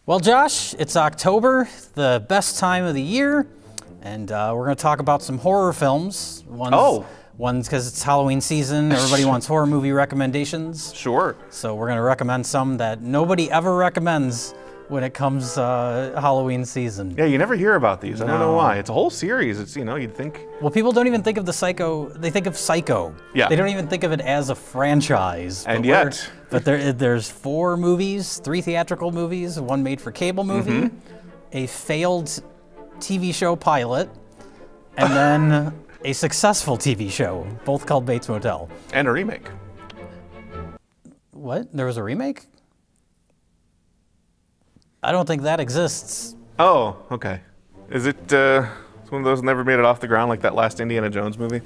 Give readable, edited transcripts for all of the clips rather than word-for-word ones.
Well, Josh, it's October, the best time of the year, and we're going to talk about some horror films. One's because it's Halloween season. Everybody wants horror movie recommendations. Sure. So we're going to recommend some that nobody ever recommends when it comes Halloween season. Yeah, you never hear about these. I don't know why. It's a whole series. It's, you know, you'd think... Well, people don't even think of the Psycho. They think of Psycho. Yeah. They don't even think of it as a franchise. And yet... But there's 4 movies, 3 theatrical movies, 1 made for cable movie, a failed TV show pilot, and then a successful TV show, both called Bates Motel. And a remake. What? There was a remake? I don't think that exists. Oh, okay. Is it it's one of those that never made it off the ground like that last Indiana Jones movie?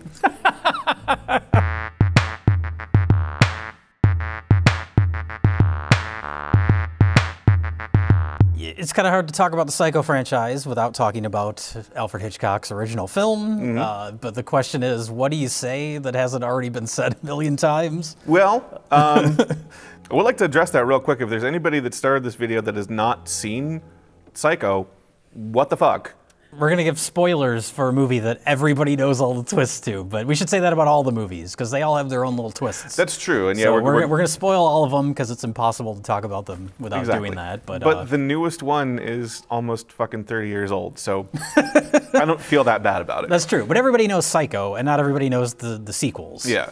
It's kind of hard to talk about the Psycho franchise without talking about Alfred Hitchcock's original film. But the question is, what do you say that hasn't already been said a million times? Well, I would like to address that real quick. If there's anybody that started this video that has not seen Psycho, what the fuck? We're going to give spoilers for a movie that everybody knows all the twists to, but we should say that about all the movies, because they all have their own little twists. That's true, and yeah, so we're going to spoil all of them, because it's impossible to talk about them without doing that. But the newest one is almost fucking 30 years old, so I don't feel that bad about it. That's true, but everybody knows Psycho, and not everybody knows the sequels. Yeah.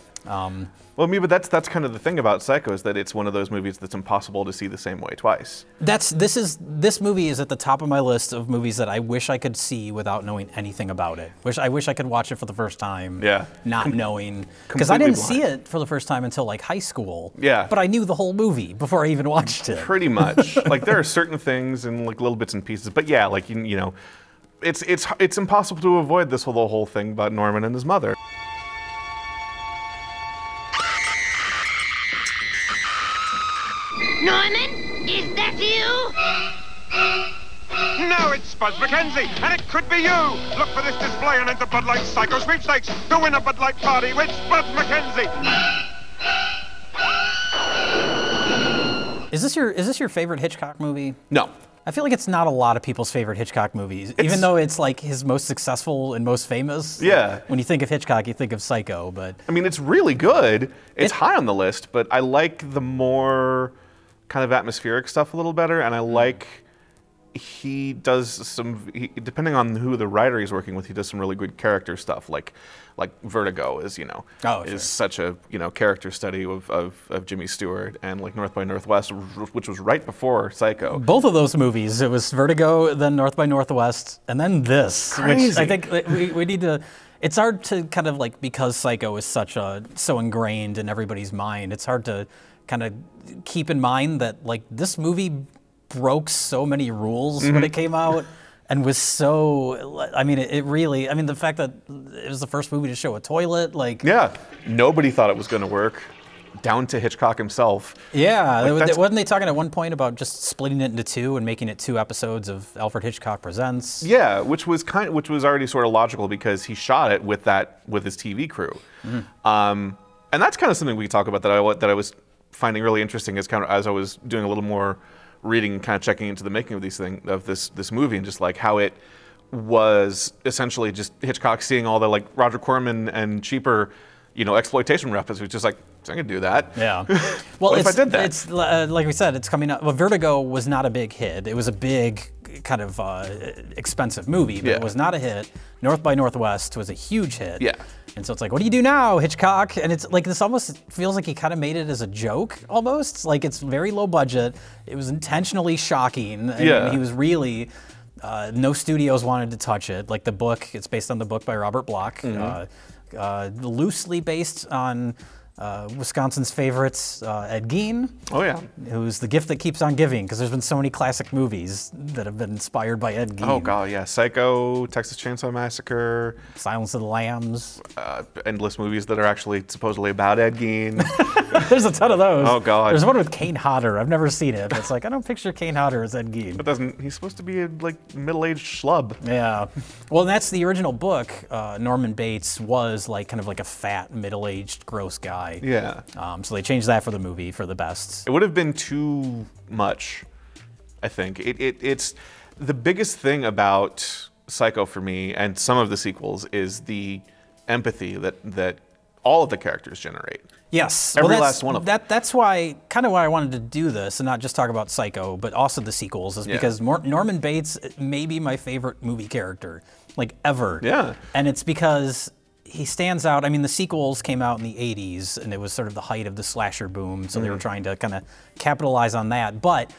Well, but that's kind of the thing about Psycho, is that it's one of those movies that's impossible to see the same way twice. This movie is at the top of my list of movies that I wish I could see without knowing anything about it. I wish I could watch it for the first time, not knowing, because I didn't see it for the first time until like high school. Yeah. But I knew the whole movie before I even watched it. Pretty much. Like there are certain things and like little bits and pieces, but yeah, like you know, it's impossible to avoid this whole thing about Norman and his mother. Norman, is that you? No, it's Buzz McKenzie, and it could be you. Look for this display and enter Bud Light Psycho Sweepstakes to win a Bud Light party with Buzz McKenzie. Is this your favorite Hitchcock movie? No. I feel like it's not a lot of people's favorite Hitchcock movies, even though it's like his most successful and most famous. Yeah. Like, when you think of Hitchcock, you think of Psycho, but... I mean, it's really good. It's high on the list, but I like the more kind of atmospheric stuff a little better, and I like he does some, depending on who the writer he's working with, he does some really good character stuff, like Vertigo is, is such a, character study of Jimmy Stewart, and like North by Northwest, which was right before Psycho. Both of those movies, it was Vertigo, then North by Northwest, and then this, Crazy. Which I think we need to, it's hard to kind of like, because Psycho is so ingrained in everybody's mind, it's hard to kind of keep in mind that like this movie broke so many rules when it came out, and was so, I mean, the fact that it was the first movie to show a toilet, like... Yeah, nobody thought it was going to work, down to Hitchcock himself. Yeah, wasn't they talking at one point about just splitting it into 2 and making it 2 episodes of Alfred Hitchcock Presents? Yeah, which was already sort of logical because he shot it with his TV crew. And that's kind of something we talk about that I was finding really interesting as I was doing a little more reading, kind of checking into the making of this movie, and just like how it was essentially just Hitchcock seeing all the like Roger Corman and cheaper, exploitation references, was just like, I could do that. Yeah. Well, what if I did that? It's like we said, it's coming out. Well, Vertigo was not a big hit. It was a big kind of expensive movie, but it was not a hit. North by Northwest was a huge hit. Yeah. And so it's like, what do you do now, Hitchcock? And it's like, this almost feels like he kind of made it as a joke, almost. Like, it's very low budget. It was intentionally shocking. And he was really, no studios wanted to touch it. Like the book, it's based on the book by Robert Bloch, loosely based on Wisconsin's favorites, Ed Gein. Oh yeah. Who's The Gift That Keeps on Giving, because there's been so many classic movies that have been inspired by Ed Gein. Oh god, yeah. Psycho, Texas Chainsaw Massacre, Silence of the Lambs. Endless movies that are actually supposedly about Ed Gein. There's a ton of those. Oh god. There's one with Kane Hodder. I've never seen it. But it's like, I don't picture Kane Hodder as Ed Gein. But he's supposed to be a like middle-aged schlub. Yeah. Well, that's the original book. Norman Bates was like kind of like a fat, middle-aged, gross guy. Yeah. So they changed that for the movie for the best. It would have been too much I think it's the biggest thing about Psycho for me, and some of the sequels, is the empathy that all of the characters generate. Yes, every last one of them. That's why I wanted to do this and not just talk about Psycho, but also the sequels, is because Norman Bates may be my favorite movie character, like, ever. Yeah. And it's because he stands out. I mean, the sequels came out in the 80s, and it was sort of the height of the slasher boom, so they were trying to kind of capitalize on that. But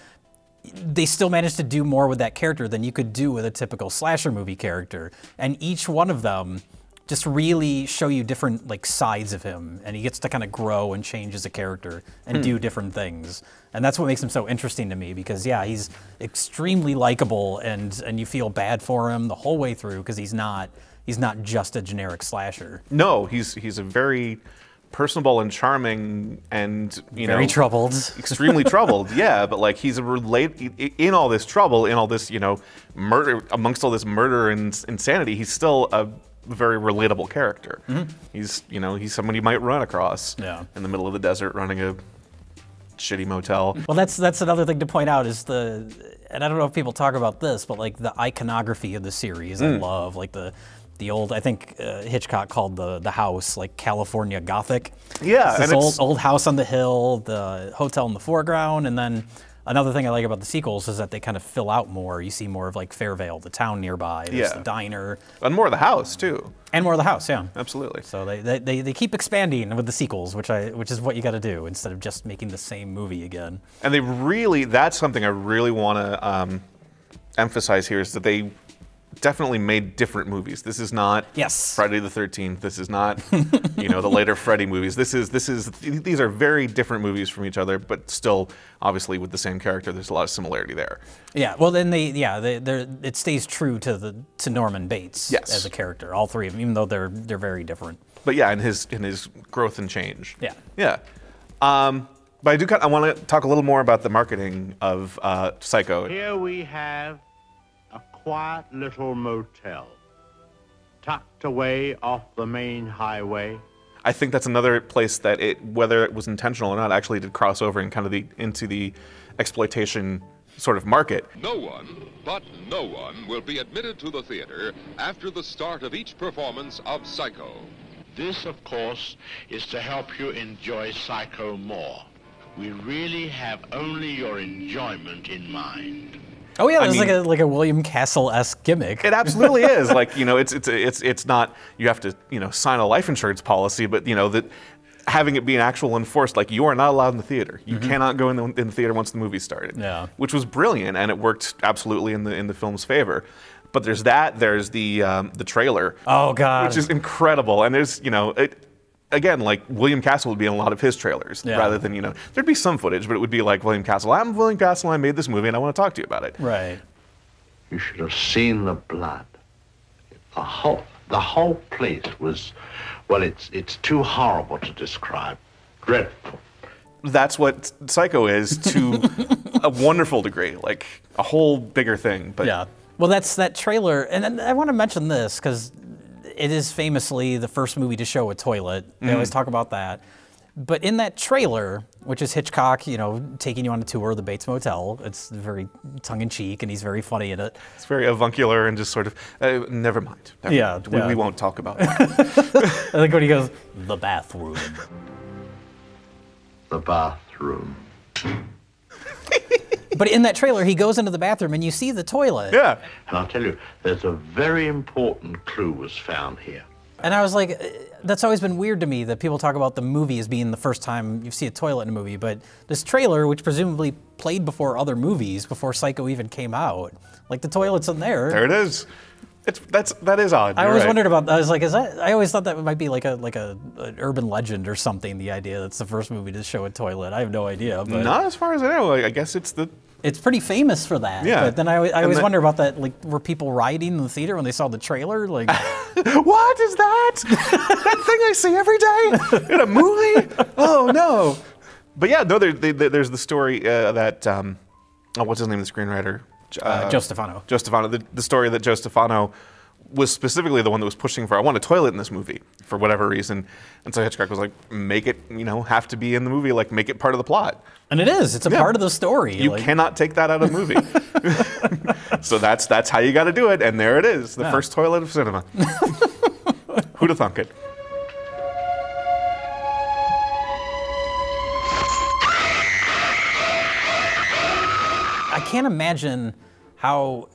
they still managed to do more with that character than you could do with a typical slasher movie character. And each one of them just really show you different, like, sides of him, and he gets to kind of grow and change as a character and do different things. And that's what makes him so interesting to me, because yeah, he's extremely likable, and you feel bad for him the whole way through, because he's not just a generic slasher. No, he's a very personable and charming, and very troubled, extremely troubled. Yeah, but like he's in all this trouble, in all this murder, amongst all this murder and insanity, he's still a very relatable character. He's somebody you might run across in the middle of the desert running a shitty motel. Well, that's another thing to point out is and I don't know if people talk about this, but like the iconography of the series, I love, like the old, I think Hitchcock called the house like California Gothic. Yeah, it's this old house on the hill, the hotel in the foreground, and then another thing I like about the sequels is that they kind of fill out more. You see more of like Fairvale, the town nearby. There's the diner. And more of the house too. And more of the house, yeah. Absolutely. So they keep expanding with the sequels, which is what you got to do instead of just making the same movie again. And that's something I really want to emphasize here, is that they definitely made different movies. This is not Friday the 13th. This is not the later Freddy movies. These are very different movies from each other, but still obviously with the same character. There's a lot of similarity there. Yeah. Well, then it stays true to Norman Bates as a character. All three of them, even though they're very different. But yeah, in his growth and change. Yeah. Yeah. But I want to talk a little more about the marketing of Psycho. Here we have a quiet little motel, tucked away off the main highway. I think that's another place that whether it was intentional or not, actually did cross over and kind of into the exploitation sort of market. No one will be admitted to the theater after the start of each performance of Psycho. This, of course, is to help you enjoy Psycho more. We really have only your enjoyment in mind. Oh yeah, it's like a William Castle-esque gimmick. It absolutely is. Like, it's not, you have to sign a life insurance policy, but that having it be an actual enforced, like, you are not allowed in the theater. You cannot go in the theater once the movie started. Yeah. Which was brilliant, and it worked absolutely in the film's favor. But there's the trailer. Oh God. Which is incredible, and there's again, like, William Castle would be in a lot of his trailers, rather than, there'd be some footage, but it would be like, William Castle, I'm William Castle, I made this movie, and I want to talk to you about it. Right. You should have seen the blood. The whole place was, well, it's too horrible to describe. Dreadful. That's what Psycho is to a wonderful degree, like a whole bigger thing. But yeah. Well, that's that trailer, and I want to mention this because it is famously the first movie to show a toilet. They always talk about that. But in that trailer, which is Hitchcock, taking you on a tour of the Bates Motel, it's very tongue-in-cheek, and he's very funny in it. It's very avuncular and just sort of, never mind. We won't talk about that. I think when he goes, the bathroom. The bathroom. But in that trailer, he goes into the bathroom and you see the toilet. Yeah. And I'll tell you, there's a very important clue was found here. And I was like, that's always been weird to me that people talk about the movie as being the first time you see a toilet in a movie. But this trailer, which presumably played before other movies, before Psycho even came out, like the toilet's in there. There it is. That is odd. I always wondered about. I was like, I always thought that might be like an urban legend or something. The idea that's the first movie to show a toilet. I have no idea. But not as far as I know. I guess it's the. It's pretty famous for that. Yeah. But then I always wonder about that. Like, were people rioting in the theater when they saw the trailer? Like, what is that? That thing I see every day in a movie? Oh no! But yeah, no. There's the story that what's his name? The screenwriter. Joe Stefano. Joe Stefano. The story that Joe Stefano was specifically the one that was pushing for, I want a toilet in this movie for whatever reason. And so Hitchcock was like, make it, have to be in the movie, like make it part of the plot. And it is. It's a part of the story. You cannot take that out of the movie. So that's how you got to do it. And there it is, the first toilet of cinema. Who'd have thunk it? I can't imagine how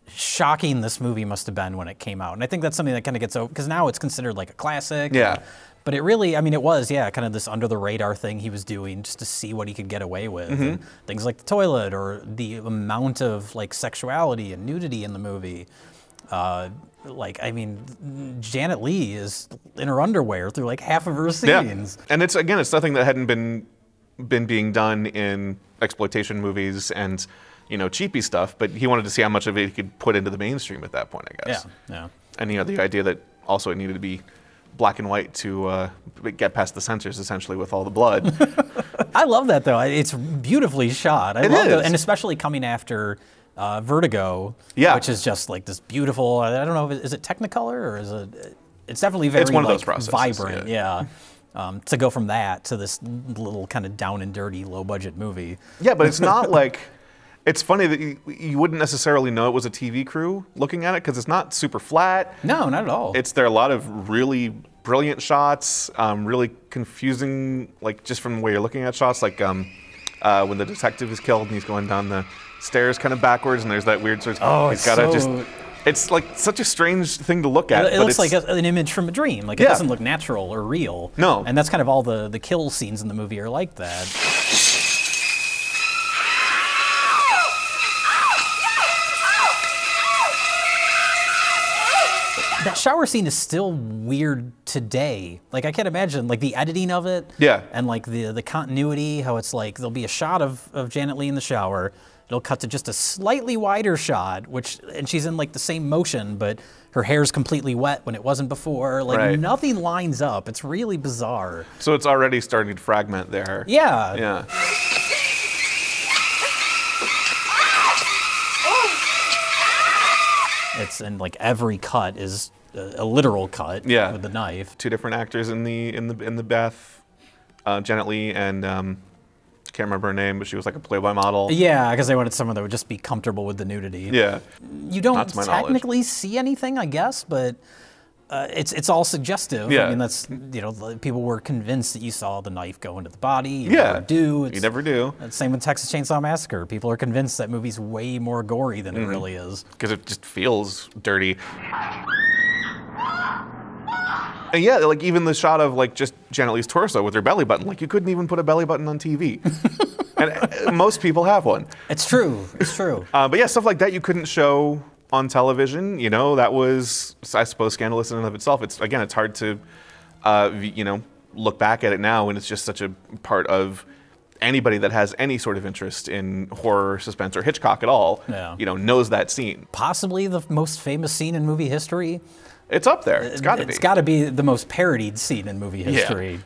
shocking this movie must have been when it came out. And I think that's something that kind of gets over, because now it's considered like a classic. Yeah. But it really, I mean, it was, kind of this under the radar thing he was doing just to see what he could get away with. And things like the toilet or the amount of like sexuality and nudity in the movie. I mean, Janet Leigh is in her underwear through like half of her scenes. Yeah. And it's nothing that hadn't been being done in exploitation movies and cheapy stuff, but he wanted to see how much of it he could put into the mainstream at that point, I guess. Yeah. And the idea that also it needed to be black and white to get past the censors, essentially, with all the blood. I love that though. It's beautifully shot. I love it, and especially coming after Vertigo, which is just like this beautiful. I don't know, is it Technicolor or is it? It's definitely very one of those processes, vibrant. Yeah. To go from that to this little kind of down and dirty, low budget movie. Yeah, but it's not like. It's funny that you wouldn't necessarily know it was a TV crew looking at it because it's not super flat. No, not at all. There are a lot of really brilliant shots, really confusing, like just from the way you're looking at shots, like when the detective is killed and he's going down the stairs kind of backwards and there's that weird sort of, it's like such a strange thing to look at. It looks like an image from a dream. Like it doesn't look natural or real. No. And that's kind of all the kill scenes in the movie are like that. That shower scene is still weird today. Like I can't imagine like the editing of it. Yeah. And like the continuity, how it's like there'll be a shot of Janet Leigh in the shower. It'll cut to just a slightly wider shot, and she's in like the same motion, but her hair's completely wet when it wasn't before. Like nothing lines up. It's really bizarre. So it's already starting to fragment there. Yeah. Yeah. And like every cut is a literal cut with the knife. Two different actors in the bath, Janet Leigh and can't remember her name, but she was like a Playboy model. Yeah, because they wanted someone that would just be comfortable with the nudity. Yeah. You don't technically see anything, I guess, but it's all suggestive. Yeah. I mean, that's people were convinced that you saw the knife go into the body. You never do. You never do. Same with Texas Chainsaw Massacre. People are convinced that movie's way more gory than it really is. Because it just feels dirty. And yeah, like even the shot of like just Janet Leigh's torso with her belly button, like you couldn't even put a belly button on TV. And most people have one. It's true. It's true. But yeah, stuff like that you couldn't show on television. That was, I suppose, scandalous in and of itself. It's hard to, look back at it now when it's just such a part of anybody that has any sort of interest in horror, suspense, or Hitchcock at all. Knows that scene. Possibly the most famous scene in movie history. It's up there. It's got to be. It's got to be the most parodied scene in movie history.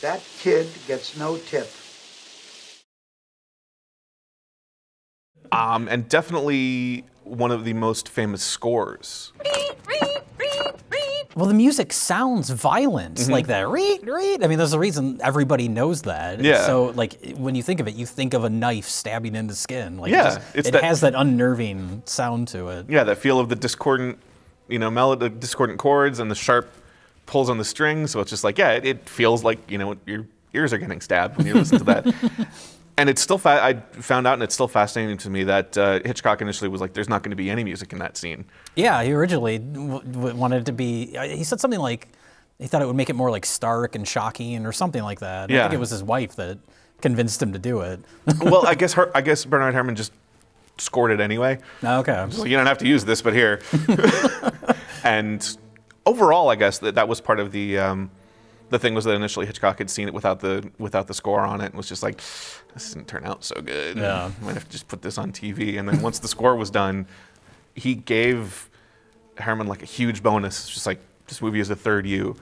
That kid gets no tip. And definitely one of the most famous scores. Well, the music sounds violent like that. I mean, there's a reason everybody knows that. Yeah. So, like, when you think of it, you think of a knife stabbing into skin. Like, it has that unnerving sound to it. Yeah, that feel of the discordant, melody, discordant chords and the sharp pulls on the strings. So it's just like, it feels like, your ears are getting stabbed when you listen to that. And it's still, I found out, and it's still fascinating to me that Hitchcock initially was like, there's not going to be any music in that scene. Yeah, he originally wanted it to be, he said something like, he thought it would make it more like stark and shocking or something like that. Yeah. I think it was his wife that convinced him to do it. Well, I guess Bernard Herrmann just scored it anyway. Okay. So you don't have to use this, but here. And overall, I guess that was part of the The thing was that initially Hitchcock had seen it without the score on it and was just like, this didn't turn out so good. Yeah. Might have to just put this on TV. And then once the score was done, he gave Herman like a huge bonus. It's just like, this movie is a third you.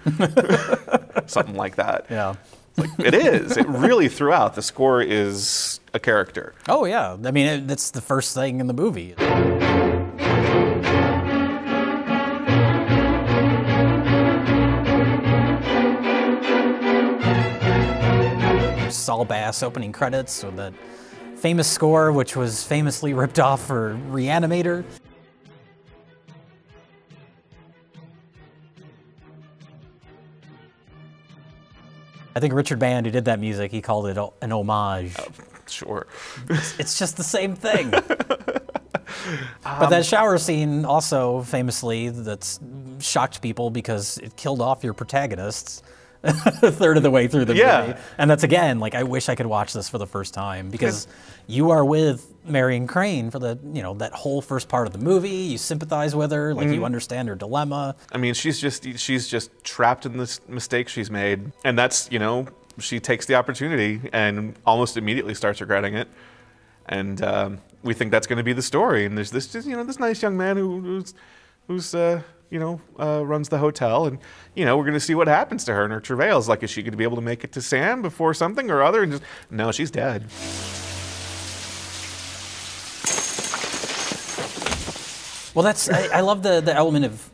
Something like that. Yeah. Like, it is. It really throughout. The score is a character. Oh, yeah. I mean, that's the first thing in the movie. Saul Bass opening credits with that famous score, which was famously ripped off for Reanimator. I think Richard Band, who did that music, he called it an homage. Oh, sure. It's just the same thing. But that shower scene also famously that's shocked people because it killed off your protagonists a third of the way through the movie. And that's, again, like, I wish I could watch this for the first time because you are with Marion Crane for the, you know, that whole first part of the movie. You sympathize with her, like you understand her dilemma. I mean, she's just trapped in this mistake she's made, and that's, you know, she takes the opportunity and almost immediately starts regretting it. And we think that's going to be the story. And there's this, you know, this nice young man who's you know, runs the hotel, and, you know, we're going to see what happens to her in her travails. Like, is she going to be able to make it to Sam before something or other? And just, no, she's dead. Well, that's, I love the element of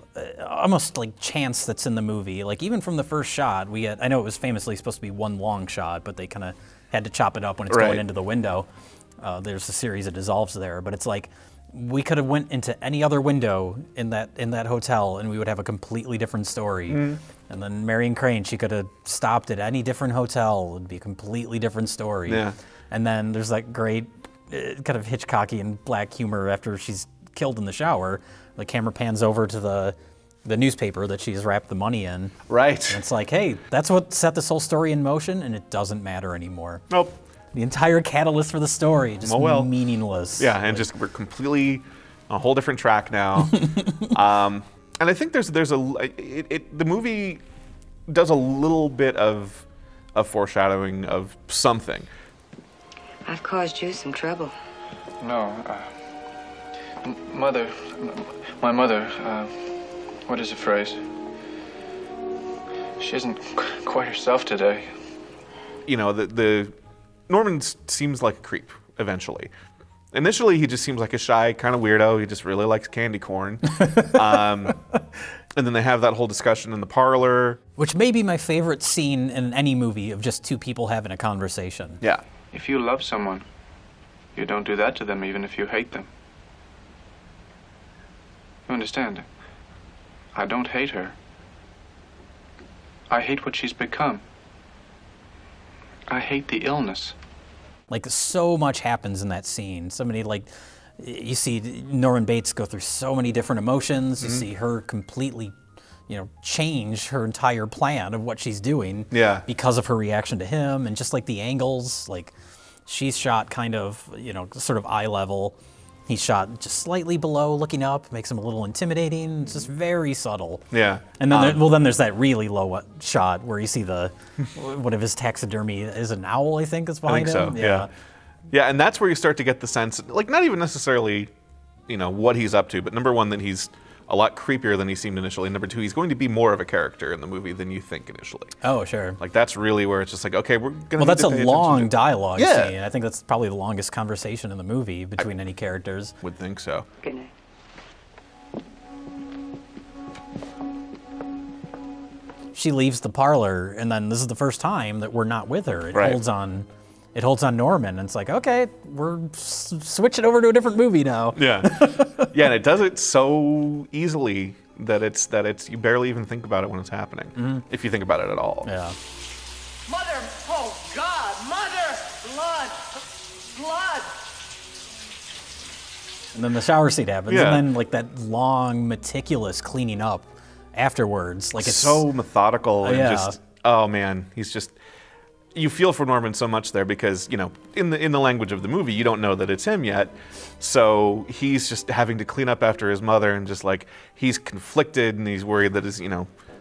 almost like chance that's in the movie. Like, even from the first shot, we get, I know it was famously supposed to be one long shot, but they kind of had to chop it up when it's going into the window. There's a series that dissolves there, but it's like, we could have went into any other window in that hotel and we would have a completely different story. And then Marion Crane, she could have stopped at any different hotel. It would be a completely different story. Yeah. And then there's that great kind of Hitchcockian black humor after she's killed in the shower. The camera pans over to the newspaper that she's wrapped the money in. Right. And it's like, hey, that's what set this whole story in motion, and it doesn't matter anymore. Nope. The entire catalyst for the story, just meaningless. Yeah, and just we're completely on a whole different track now. And I think the movie does a little bit of foreshadowing of something. I've caused you some trouble. No, Mother, my mother, what is the phrase? She isn't quite herself today. You know, the Norman seems like a creep, eventually. Initially, he just seems like a shy kind of weirdo. He just really likes candy corn. And then they have that whole discussion in the parlor. Which may be my favorite scene in any movie of just two people having a conversation. Yeah. If you love someone, you don't do that to them even if you hate them. You understand? I don't hate her. I hate what she's become. I hate the illness. Like, so much happens in that scene. Somebody, like, you see Norman Bates go through so many different emotions. You see her completely, you know, change her entire plan of what she's doing because of her reaction to him. And just like the angles, like, she's shot kind of, you know, sort of eye level. He's shot just slightly below, looking up, makes him a little intimidating. It's just very subtle. Yeah. And then, then there's that really low shot where you see one of his taxidermy is an owl, I think, is behind him. I think so, yeah. Yeah, and that's where you start to get the sense, like, not even necessarily, you know, what he's up to, but number one, that he's a lot creepier than he seemed initially. Number two, he's going to be more of a character in the movie than you think initially. Oh, sure. Like, that's really where it's just like, okay, we're going to. Well, that's a long dialogue Yeah. scene. I think that's probably the longest conversation in the movie between any characters. Would think so. Good night. She leaves the parlor, and then this is the first time that we're not with her. It holds on. It holds on Norman, and it's like, okay, we're switching over to a different movie now. Yeah, yeah, and it does it so easily that it's you barely even think about it when it's happening, if you think about it at all. Yeah. Mother, oh God, Mother, blood, blood. And then the shower scene happens, Yeah. and then like that long, meticulous cleaning up afterwards. Like, it's so methodical and yeah. just, oh man, he's just. You feel for Norman so much there because, you know, in the language of the movie, you don't know that it's him yet. So he's just having to clean up after his mother, and just like he's conflicted and he's worried that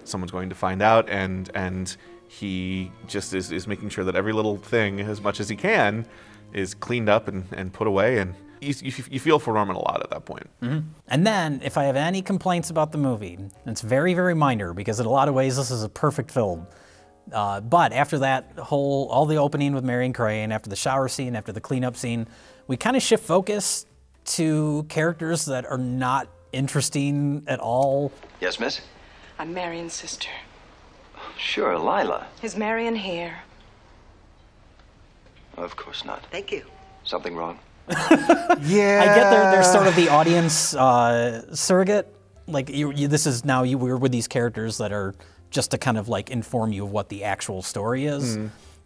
someone's going to find out, and he just is making sure that every little thing, as much as he can, is cleaned up and put away. And you feel for Norman a lot at that point. And then, if I have any complaints about the movie, it's very, very minor, because in a lot of ways this is a perfect film. But after that all the opening with Marion Crane, after the shower scene, after the cleanup scene, we kind of shift focus to characters that are not interesting at all. Yes, miss? I'm Marion's sister. Sure, Lila. Is Marion here? Of course not. Thank you. Something wrong? Yeah. I get they're sort of the audience surrogate. Like, we're with these characters that are just to kind of like inform you of what the actual story is.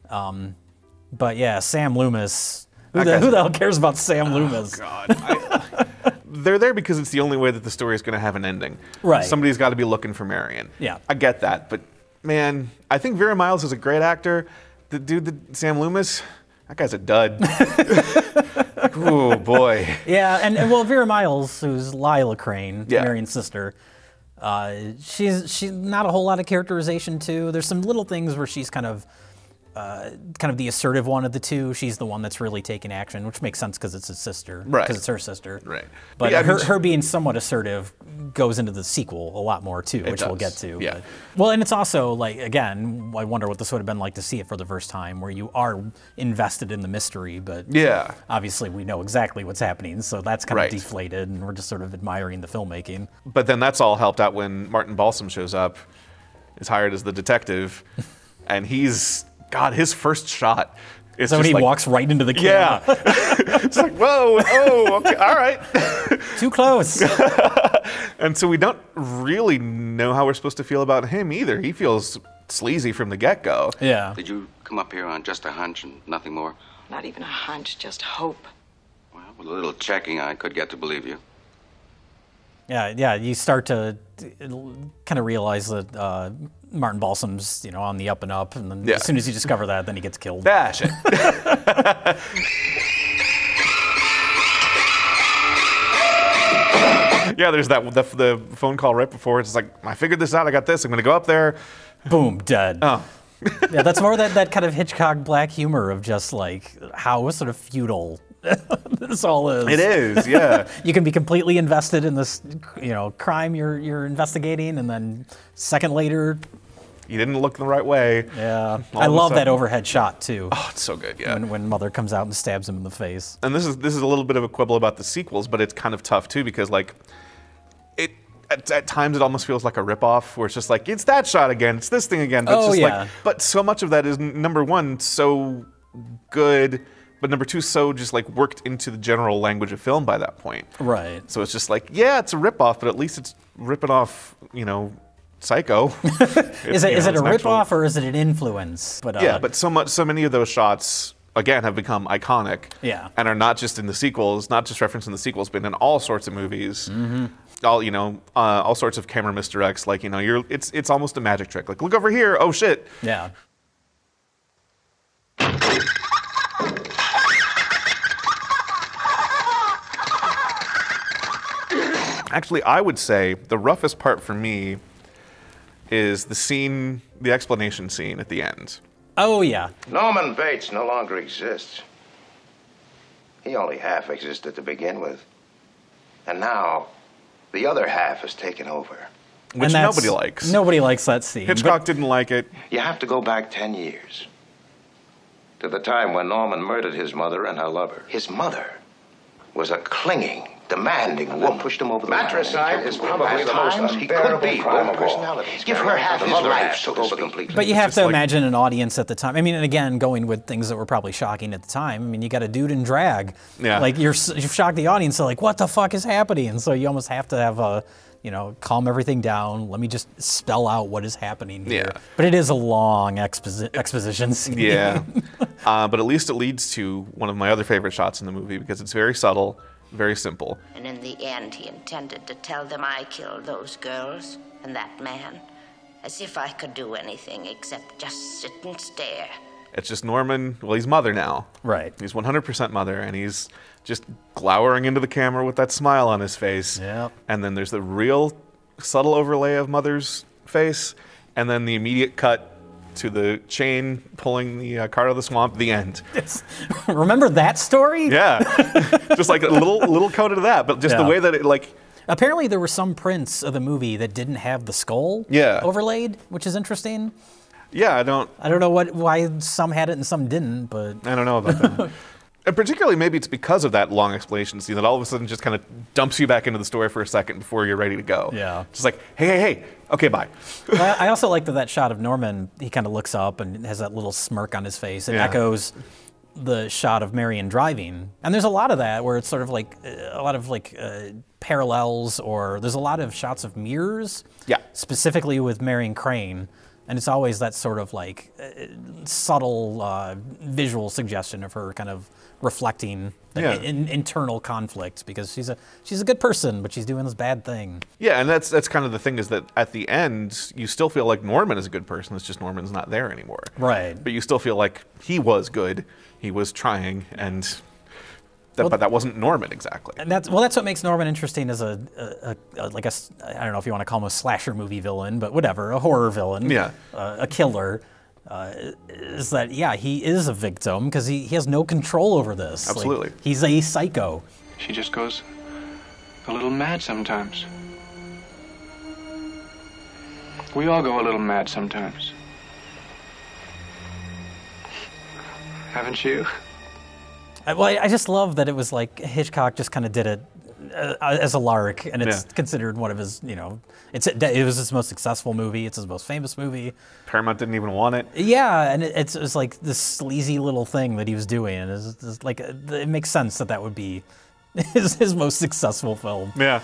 But yeah, Sam Loomis. Who the hell cares about Sam Loomis? God. They're there because it's the only way that the story is going to have an ending. Right. Somebody's got to be looking for Marion. Yeah. I get that, but man, I think Vera Miles is a great actor. The dude, Sam Loomis, that guy's a dud. Oh boy. Yeah, and well, Vera Miles, who's Lila Crane, Yeah. Marion's sister, she's not a whole lot of characterization too. There's some little things where she's kind of the assertive one of the two. She's the one that's really taking action, which makes sense because it's his sister, Right. Because it's her sister, Right. But Yeah, I mean, her being somewhat assertive goes into the sequel a lot more too, which we'll get does, to. yeah. But, well, and it's also like, again, I wonder what this would have been like to see it for the first time, where you are invested in the mystery, but Yeah. obviously we know exactly what's happening, so that's kind Right. of deflated, and we're just sort of admiring the filmmaking. But then that's all helped out when Martin Balsam shows up, is hired as the detective, and God, his first shot is So when just he like, walks right into the camera. Yeah. It's like, whoa, oh, okay, all right. Too close. And so we don't really know how we're supposed to feel about him either. He feels sleazy from the get-go. Yeah. Did you come up here on just a hunch and nothing more? Not even a hunch, just hope. Well, with a little checking, I could get to believe you. Yeah, you start to kind of realize that Martin Balsam's, on the up and up, and then Yeah. as soon as you discover that, then he gets killed. Ah, shit. Yeah, there's the phone call right before. It's like, I figured this out. I got this. I'm going to go up there. Boom, dead. Oh. Yeah, that's more that kind of Hitchcock black humor of just like how sort of futile this all is. It is, yeah. You can be completely invested in this, crime you're investigating, and then second later, You didn't look the right way. yeah. All I of a love that sudden- overhead shot too. Oh, it's so good, yeah. When Mother comes out and stabs him in the face. And this is a little bit of a quibble about the sequels, but it's kind of tough too because like at times it almost feels like a ripoff where it's just like, it's that shot again, it's this thing again. But it's just like, but so much of that is number one, so good, but number two, so just like worked into the general language of film by that point. Right. So it's just like, yeah, it's a ripoff, but at least it's ripping off, Psycho. Is it a ripoff or is it an influence? But yeah, but so many of those shots again have become iconic. Yeah. And are not just in the sequels, not just referenced in the sequels, but in all sorts of movies. Mm-hmm. All sorts of camera misdirects. Like it's almost a magic trick. Like, look over here. Oh shit. Yeah. Actually, I would say the roughest part for me is the explanation scene at the end. Oh yeah. Norman Bates no longer exists. He only half existed to begin with. And now, the other half has taken over. Which nobody likes. Nobody likes that scene. Hitchcock didn't like it. You have to go back 10 years. To the time when Norman murdered his mother and her lover. His mother was a clinging, demanding woman. Pushed him over the Matricide is probably the most unbearable crime of all. Give her half his life, so to speak. But you have to imagine an audience at the time. I mean, and again, going with things that were probably shocking at the time. I mean, you got a dude in drag. Yeah. Like you've shocked the audience. They're like, "What the fuck is happening?" And so you almost have to have calm everything down. Let me just spell out what is happening here. Yeah. But it is a long exposition scene. Yeah. But at least it leads to one of my other favorite shots in the movie because it's very subtle, very simple. And in the end, he intended to tell them I killed those girls and that man. As if I could do anything except just sit and stare. It's just Norman, well, he's Mother now. Right. He's 100% Mother, and he's just glowering into the camera with that smile on his face. Yep. And then there's the real subtle overlay of Mother's face, and then the immediate cut to the chain pulling the cart out of the swamp. The end. Remember that story? Yeah, just like a little coda to that, but just the way that it like. Apparently, there were some prints of the movie that didn't have the skull overlaid, which is interesting. Yeah, I don't know why some had it and some didn't, but I don't know about that. And particularly, maybe it's because of that long explanation scene that all of a sudden just kind of dumps you back into the story for a second before you're ready to go. Yeah. Just like, hey, okay, bye. Well, I also like that shot of Norman, he kind of looks up and has that little smirk on his face. It echoes the shot of Marion driving. And there's a lot of that where it's sort of like a lot of like parallels, or there's a lot of shots of mirrors. Yeah. Specifically with Marion Crane. And it's always that sort of like subtle visual suggestion of her kind of reflecting internal conflict, because she's a good person, but she's doing this bad thing. Yeah, and that's kind of the thing, is that at the end you still feel like Norman is a good person. It's just Norman's not there anymore. Right. But you still feel like he was good. He was trying, and but that wasn't Norman exactly. And that's what makes Norman interesting as a I don't know if you want to call him a slasher movie villain, but whatever, a horror villain. Yeah. A killer. Is that he is a victim because he has no control over this. Absolutely. Like, he's a psycho. She just goes a little mad sometimes. We all go a little mad sometimes. Haven't you? Well, I just love that it was like Hitchcock just kind of did it as a lark, and it's considered one of his, it was his most successful movie. It's his most famous movie. Paramount didn't even want it. Yeah, and it was like this sleazy little thing that he was doing, and it's like it makes sense that would be his most successful film. Yeah.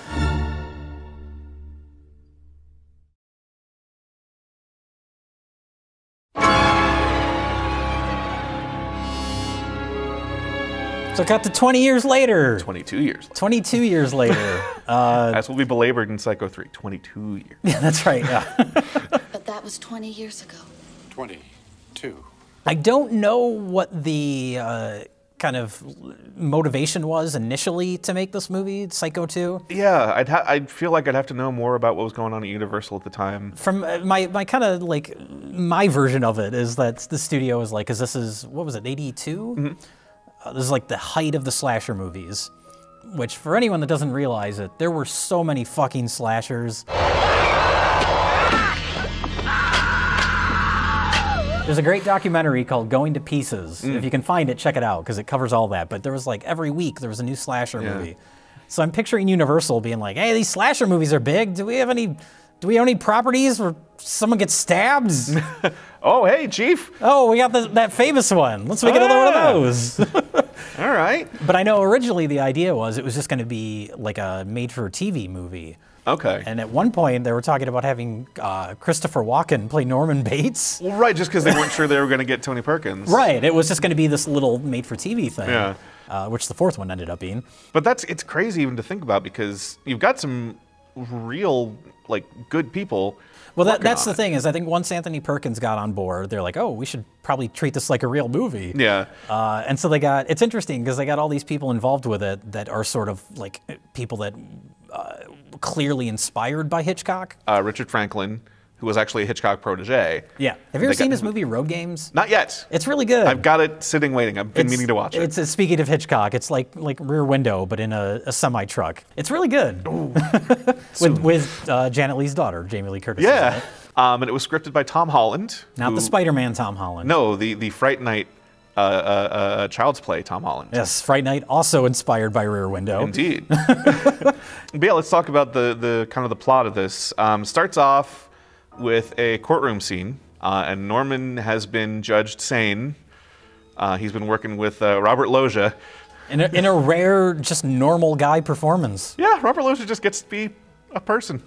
So it got to 20 years later. 22 years. 22 years later. That's what we belabored in Psycho 3. 22 years. Yeah, that's right. Yeah. But that was 20 years ago. 22. I don't know what the kind of motivation was initially to make this movie, Psycho 2. Yeah, I'd feel like I'd have to know more about what was going on at Universal at the time. From my kind of like, my version of it is that the studio was like, what was it, 82? Mm-hmm. This is like the height of the slasher movies, which for anyone that doesn't realize it, there were so many fucking slashers. There's a great documentary called Going to Pieces. If you can find it, check it out, because it covers all that. But there was like, every week there was a new slasher movie. So I'm picturing Universal being like, hey, these slasher movies are big. Do we own any properties where someone gets stabbed? Oh, hey, Chief. Oh, we got that famous one. Let's make another one of those. All right. But I know originally the idea was it was just going to be like a made-for-TV movie. Okay. And at one point they were talking about having Christopher Walken play Norman Bates. Well, right, just because they weren't sure they were going to get Tony Perkins. Right. It was just going to be this little made-for-TV thing. Yeah. Which the fourth one ended up being. But it's crazy even to think about, because you've got some real, like, good people. Well, that's the thing, is I think once Anthony Perkins got on board, they're like, oh, we should probably treat this like a real movie. Yeah. And so it's interesting because they got all these people involved with it that are sort of like people that clearly inspired by Hitchcock. Richard Franklin, who was actually a Hitchcock protege. Yeah. Have you ever seen his movie Road Games? Not yet. It's really good. I've got it sitting waiting. I've been meaning to watch it. Speaking of Hitchcock, it's like Rear Window, but in a semi-truck. It's really good. with Janet Leigh's daughter, Jamie Lee Curtis. Yeah. And it was scripted by Tom Holland. Not the Spider-Man Tom Holland. No, the Fright Night Child's Play Tom Holland. Yes, Fright Night, also inspired by Rear Window. Indeed. But yeah, let's talk about the kind of the plot of this. Starts off with a courtroom scene, and Norman has been judged sane. He's been working with Robert Loggia. In a rare, just normal guy performance. Yeah, Robert Loggia just gets to be a person.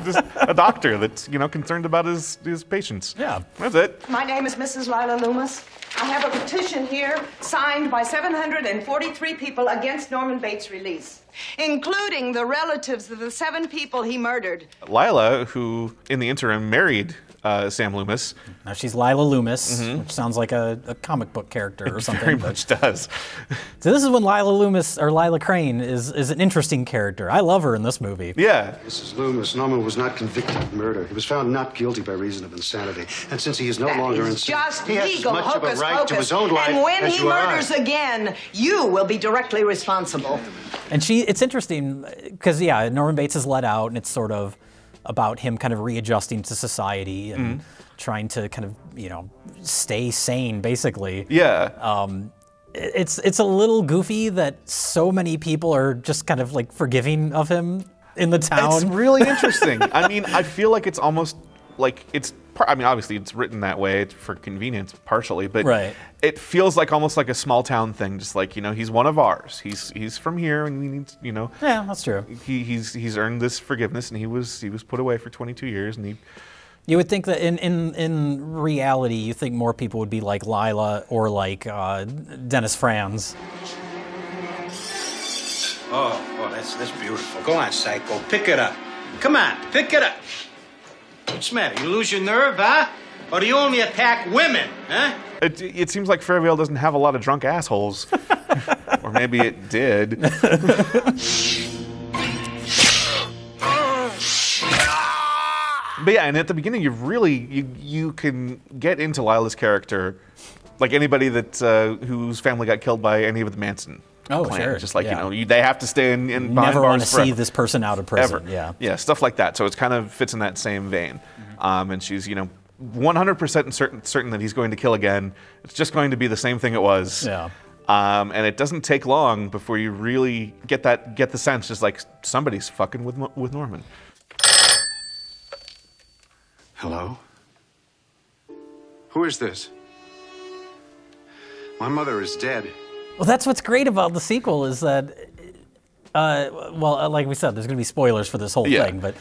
Just a doctor that's, concerned about his patients. Yeah. That's it. My name is Mrs. Lila Loomis. I have a petition here signed by 743 people against Norman Bates' release, including the relatives of the 7 people he murdered. Lila, who in the interim married Sam Loomis. Now she's Lila Loomis, which sounds like a comic book character or something. Very much does. So this is when Lila Crane is an interesting character. I love her in this movie. Yeah. Mrs. Loomis, Norman was not convicted of murder. He was found not guilty by reason of insanity. And since he is no longer insane, just he has as legal much of a hocus right to his own pocus. life And when as he you or I. murders again, you will be directly responsible. And it's interesting because, yeah, Norman Bates is let out, and it's sort of about him kind of readjusting to society and trying to kind of, you know, stay sane, basically. Yeah. It's a little goofy that so many people are just kind of like forgiving of him in the town. It's really interesting. I mean, I feel like it's almost like I mean, obviously it's written that way for convenience partially, but it feels like almost like a small town thing. Just like, you know, he's one of ours. He's from here, and we need, you know. Yeah, that's true. He's earned this forgiveness, and he was put away for 22 years, and he. You would think that in reality, you think more people would be like Lila or like Dennis Franz. Oh, that's beautiful. Go on, Psycho, pick it up. Come on, pick it up. What's the matter? You lose your nerve, huh? Or do you only attack women, huh? It seems like Fairvale doesn't have a lot of drunk assholes. Or maybe it did. But yeah, and at the beginning, you can get into Lila's character like anybody that whose family got killed by any of the Manson clan. Sure. Just like, yeah. you know, they have to stay in behind never want to bars forever. see this person out of prison. Ever. Yeah, stuff like that. So it kind of fits in that same vein. And she's, you know, 100% certain that he's going to kill again. It's just going to be the same thing it was. Yeah. And it doesn't take long before you really get the sense, just like somebody's fucking with Norman. Hello? Who is this? My mother is dead. Well, that's what's great about the sequel is that, like we said, there's going to be spoilers for this whole thing, but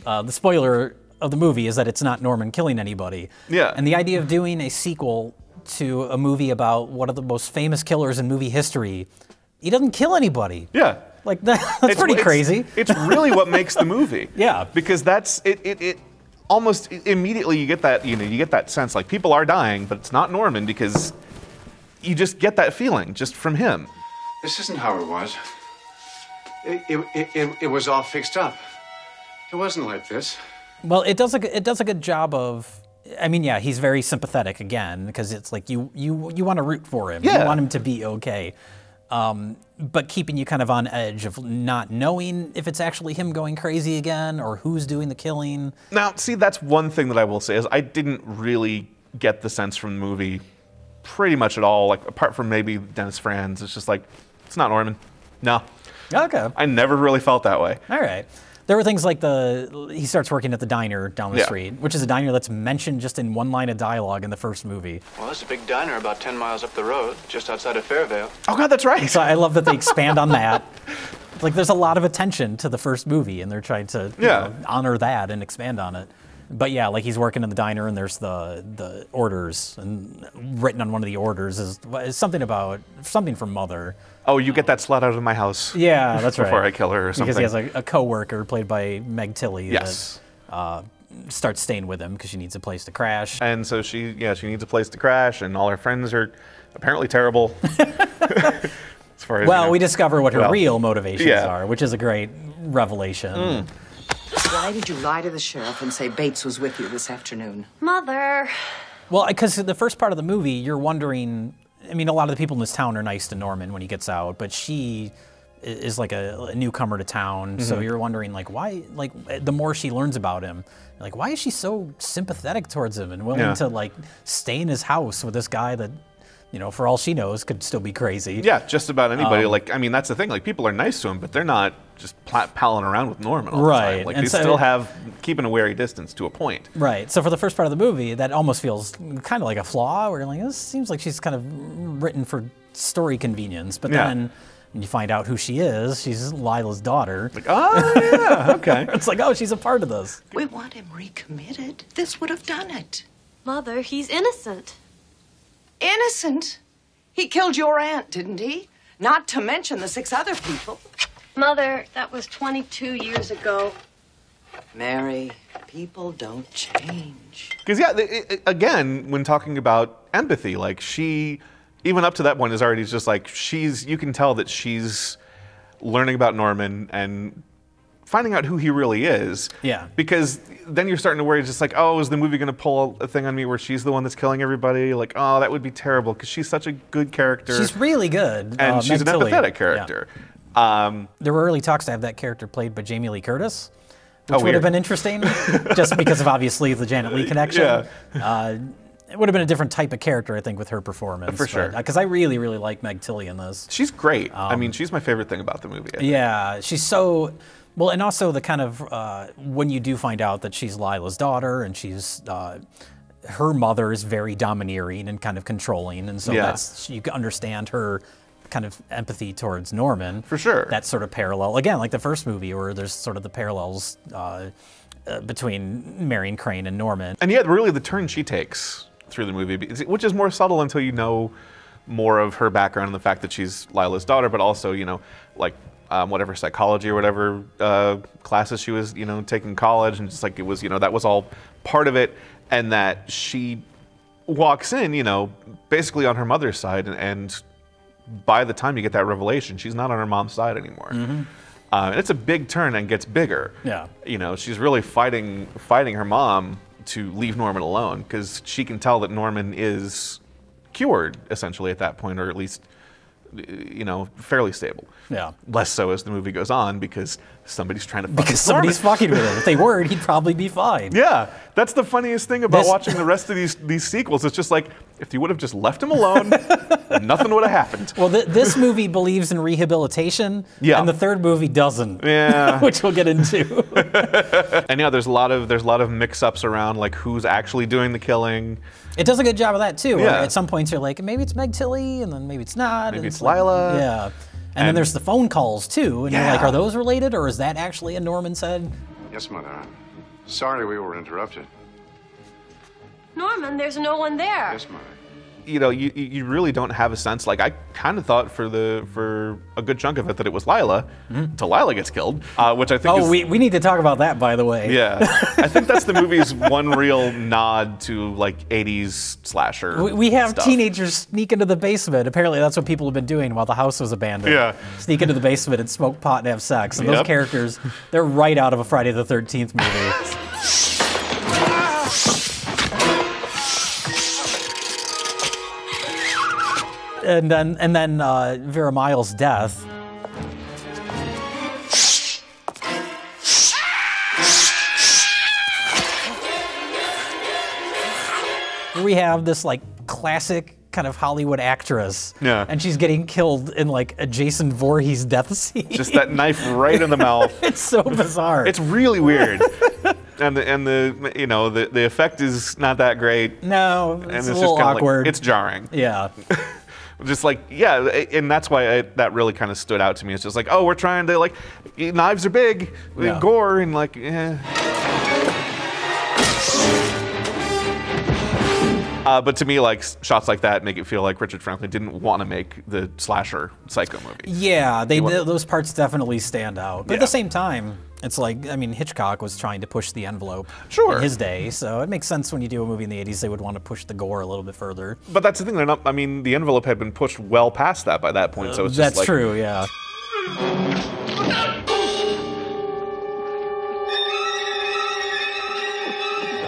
the spoiler of the movie is that it's not Norman killing anybody. Yeah. And the idea of doing a sequel to a movie about one of the most famous killers in movie history, he doesn't kill anybody. Yeah. Like, that's pretty crazy. It's really what makes the movie. Yeah. Because that's, it almost immediately you get that sense, like people are dying, but it's not Norman because you just get that feeling just from him. This isn't how it was. It was all fixed up. It wasn't like this. Well, it does a good job of, I mean, yeah, he's very sympathetic again because it's like you want to root for him. Yeah. You want him to be okay. But keeping you kind of on edge of not knowing if it's actually him going crazy again or who's doing the killing. Now, see, that's one thing that I will say is I didn't really get the sense from the movie pretty much at all, like apart from maybe Dennis Franz. It's just like, it's not Norman. No. Okay. I never really felt that way. All right. There were things like he starts working at the diner down the street, which is a diner that's mentioned just in one line of dialogue in the first movie. Well, there's a big diner about 10 miles up the road, just outside of Fairvale. Oh, God, that's right. So I love that they expand on that. Like, there's a lot of attention to the first movie, and they're trying to you know, honor that and expand on it. But yeah, like he's working in the diner, and there's the orders, and written on one of the orders is something from Mother. Oh, you get that slut out of my house. Yeah, that's right. Before I kill her or something. Because he has a coworker played by Meg Tilly. Yes. That starts staying with him because she needs a place to crash. And so she needs a place to crash, and all her friends are apparently terrible. As far as, we discover what her real motivations are, which is a great revelation. Why did you lie to the sheriff and say Bates was with you this afternoon? Mother. Well, because the first part of the movie, you're wondering, I mean, a lot of the people in this town are nice to Norman when he gets out, but she is like a newcomer to town, so you're wondering, like, why, like, the more she learns about him, like, why is she so sympathetic towards him and willing to, like, stay in his house with this guy that, you know, for all she knows, could still be crazy. Yeah, just about anybody. Like, I mean, that's the thing. Like, people are nice to him, but they're not just palling around with Norman all the time. Like, they still have keeping a wary distance to a point. Right. So for the first part of the movie, that almost feels kind of like a flaw, where you're like, this seems like she's kind of written for story convenience. But then when you find out who she is, she's Lila's daughter. Like, oh, yeah, okay. It's like, oh, she's a part of this. We want him recommitted. This would have done it. Mother, he's innocent. Innocent? He killed your aunt, didn't he? Not to mention the 6 other people. Mother, that was 22 years ago. Mary, People don't change. Because yeah, again, when talking about empathy, like she, even up to that point, is already just like you can tell that she's learning about Norman and finding out who he really is. Yeah. Because then you're starting to worry, just like, oh, is the movie going to pull a thing on me where she's the one that's killing everybody? Like, oh, that would be terrible because she's such a good character. She's really good. And she's Meg an Tilly. empathetic character. Yeah. There were early talks to have that character played by Jamie Lee Curtis, which would weird. have been interesting, just because of obviously the Janet Leigh connection. Yeah. It would have been a different type of character, I think, with her performance. For sure. Because I really, really like Meg Tilly in this. She's great. I mean, she's my favorite thing about the movie. I think. Yeah, she's so... Well, and also the kind of... when you do find out that she's Lila's daughter, and she's... her mother is very domineering and kind of controlling, and so you can understand her kind of empathy towards Norman. For sure. That sort of parallel. Again, like the first movie, where there's sort of the parallels between Marion Crane and Norman. And yet, really, the turn she takes through the movie, which is more subtle until you know more of her background and the fact that she's Lila's daughter, but also, you know, like whatever psychology or whatever classes she was, you know, taking in college, and just like it was, you know, that was all part of it, and that she walks in, you know, basically on her mother's side, and by the time you get that revelation, she's not on her mom's side anymore. Mm-hmm. And it's a big turn and gets bigger. Yeah. You know, she's really fighting her mom to leave Norman alone, because she can tell that Norman is cured, essentially, at that point, or at least, you know, fairly stable. Yeah. Less so as the movie goes on, because somebody's trying to fuck Because somebody's fucking with him. If they weren't, he'd probably be fine. Yeah, that's the funniest thing about watching the rest of these sequels. It's just like, if you would have just left him alone, nothing would have happened. Well, this movie believes in rehabilitation, and the third movie doesn't. Yeah. Which we'll get into. And yeah, there's a lot of mix-ups around like who's actually doing the killing. It does a good job of that too. Yeah. At some points you're like, maybe it's Meg Tilly, and then maybe it's not. Maybe and it's like, Lila. Yeah. And then there's the phone calls too, and you're like, are those related, or is that actually a Norman said? Yes, Mother. I'm sorry we were interrupted. Norman, there's no one there. Yes, Mother. You know, you really don't have a sense. Like, I kind of thought for a good chunk of it that it was Lila, until Lila gets killed, which I think is... we need to talk about that, by the way. Yeah. I think that's the movie's one real nod to, like, 80s slasher We have stuff. teenagers sneak into the basement. Apparently that's what people have been doing while the house was abandoned. Yeah. Sneak into the basement and smoke pot and have sex. And those characters, they're right out of a Friday the 13th movie. And then Vera Miles' death. We have this like classic kind of Hollywood actress, and she's getting killed in like a Jason Voorhees death scene. Just that knife right in the mouth. It's so bizarre. It's really weird. And the you know the effect is not that great. No, and it's a just little kinda awkward. Like, it's jarring. Yeah. Just like, yeah, and that's why that really kind of stood out to me. It's just like, oh, we're trying to, like, knives are big, gore, and like, but to me, like, shots like that make it feel like Richard Franklin didn't want to make the slasher Psycho movie. Yeah, those parts definitely stand out. But at the same time, it's like, I mean, Hitchcock was trying to push the envelope in his day, so it makes sense when you do a movie in the 80s, they would want to push the gore a little bit further. But that's the thing, they're not, I mean, the envelope had been pushed well past that by that point, so it's just that's like... true, yeah.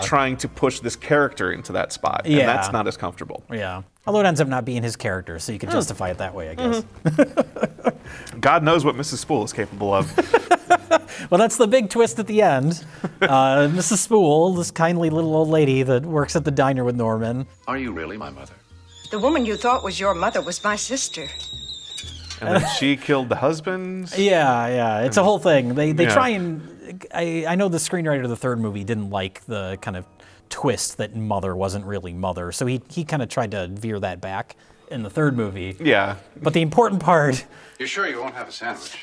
Trying to push this character into that spot, and that's not as comfortable. Yeah. Although it ends up not being his character, so you can justify it that way, I guess. God knows what Mrs. Spool is capable of. Well, that's the big twist at the end. Mrs. Spool, this kindly little old lady that works at the diner with Norman. Are you really my mother? The woman you thought was your mother was my sister. And then she killed the husband. Yeah. It's a whole thing. They try and... I know the screenwriter of the third movie didn't like the kind of twist that Mother wasn't really Mother, so he kind of tried to veer that back in the third movie. Yeah. But the important part... You're sure you won't have a sandwich?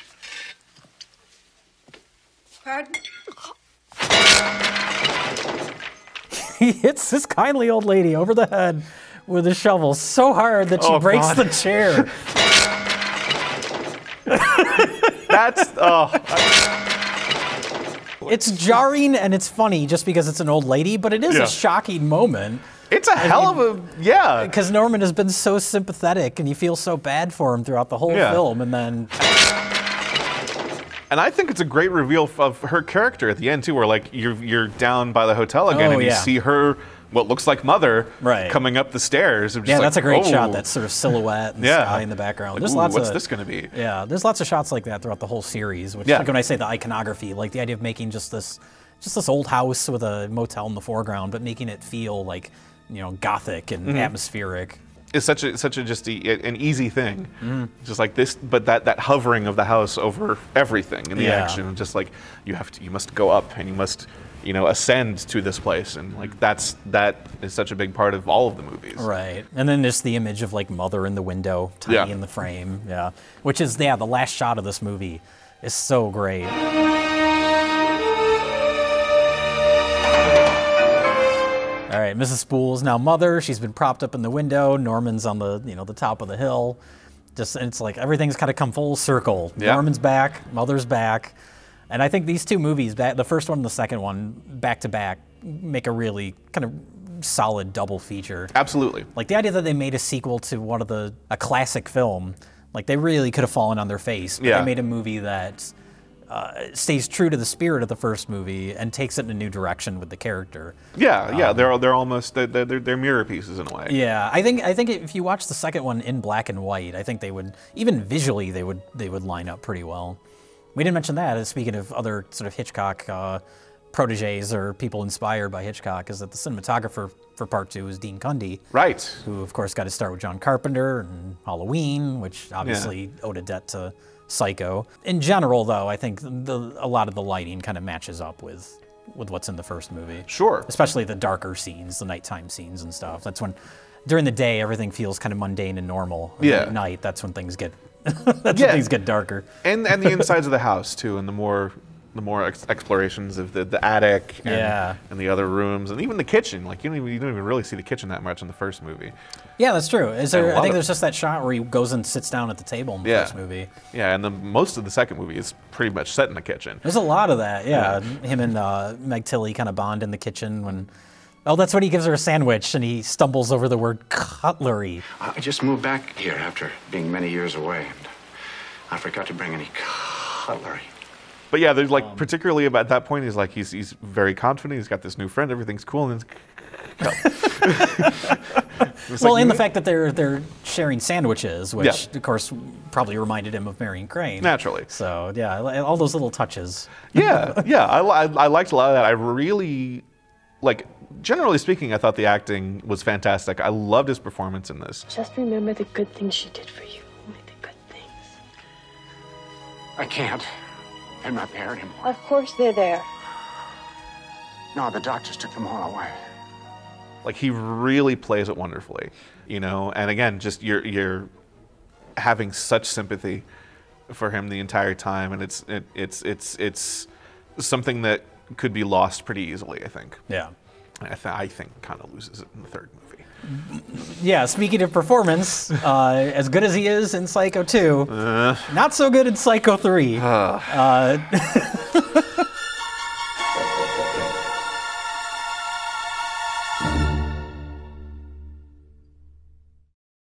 Pardon? He hits this kindly old lady over the head with a shovel so hard that she breaks the chair. That's... place. It's jarring and it's funny just because it's an old lady, but it is a shocking moment. It's a hell of a, Because Norman has been so sympathetic and you feel so bad for him throughout the whole film, and then... And I think it's a great reveal of her character at the end, too, where, like, you're down by the hotel again and you see her, what looks like Mother, coming up the stairs. Yeah, that's a great shot, that sort of silhouette and sky in the background. Like, There's lots what's of, this going to be? Yeah, there's lots of shots like that throughout the whole series, which, like when I say the iconography, like the idea of making just this old house with a motel in the foreground, but making it feel like, you know, gothic and atmospheric. It's such a an easy thing, just like this. But that hovering of the house over everything in the action, just like you must go up and you must, you know, ascend to this place, and like that is such a big part of all of the movies. Right, and then just the image of like Mother in the window, tiny in the frame, which is the last shot of this movie is so great. All right, Mrs. Spool is now Mother. She's been propped up in the window. Norman's on the the top of the hill. And it's like everything's kind of come full circle. Norman's back, Mother's back, and I think these two movies, the first one and the second one, back to back, make a really kind of solid double feature. Absolutely. Like the idea that they made a sequel to a classic film, like they really could have fallen on their face. But they made a movie that stays true to the spirit of the first movie and takes it in a new direction with the character. They're almost they're mirror pieces in a way. Yeah, I think if you watch the second one in black and white, I think they would, even visually, they would line up pretty well. We didn't mention that. Speaking of other sort of Hitchcock proteges or people inspired by Hitchcock, is that the cinematographer for Part 2 is Dean Cundey. Right. Who of course got to start with John Carpenter and Halloween, which obviously owed a debt to Psycho. In general, though, I think a lot of the lighting kind of matches up with what's in the first movie. Sure. Especially the darker scenes, the nighttime scenes and stuff. That's when, during the day, everything feels kind of mundane and normal. And then at night, that's when things get when things get darker. And the insides of the house too, and the more explorations of the attic and the other rooms, and even the kitchen. Like you don't even really see the kitchen that much in the first movie. Yeah, that's true. I think there's just that shot where he goes and sits down at the table in the first movie. Yeah, and most of the second movie is pretty much set in the kitchen. There's a lot of that, Him and Meg Tilly kind of bond in the kitchen when... Oh, that's when he gives her a sandwich and he stumbles over the word cutlery. I just moved back here after being many years away, and I forgot to bring any cutlery. But yeah, there's like, particularly about that point, he's like, he's very confident, he's got this new friend, everything's cool, and well, and the fact that they're sharing sandwiches, which of course probably reminded him of Marion Crane. Naturally. So yeah, all those little touches. I liked a lot of that. I really, like, generally speaking, I thought the acting was fantastic. I loved his performance in this. Just remember the good things she did for you. Only the good things. I can't. They're not there anymore. Of course they're there. No, the doctors took them all away. Like, he really plays it wonderfully, you know. And again, just you're having such sympathy for him the entire time, and it's something that could be lost pretty easily, I think. Yeah. I think kind of loses it in the third movie. Yeah, speaking of performance, as good as he is in Psycho 2, not so good in Psycho 3.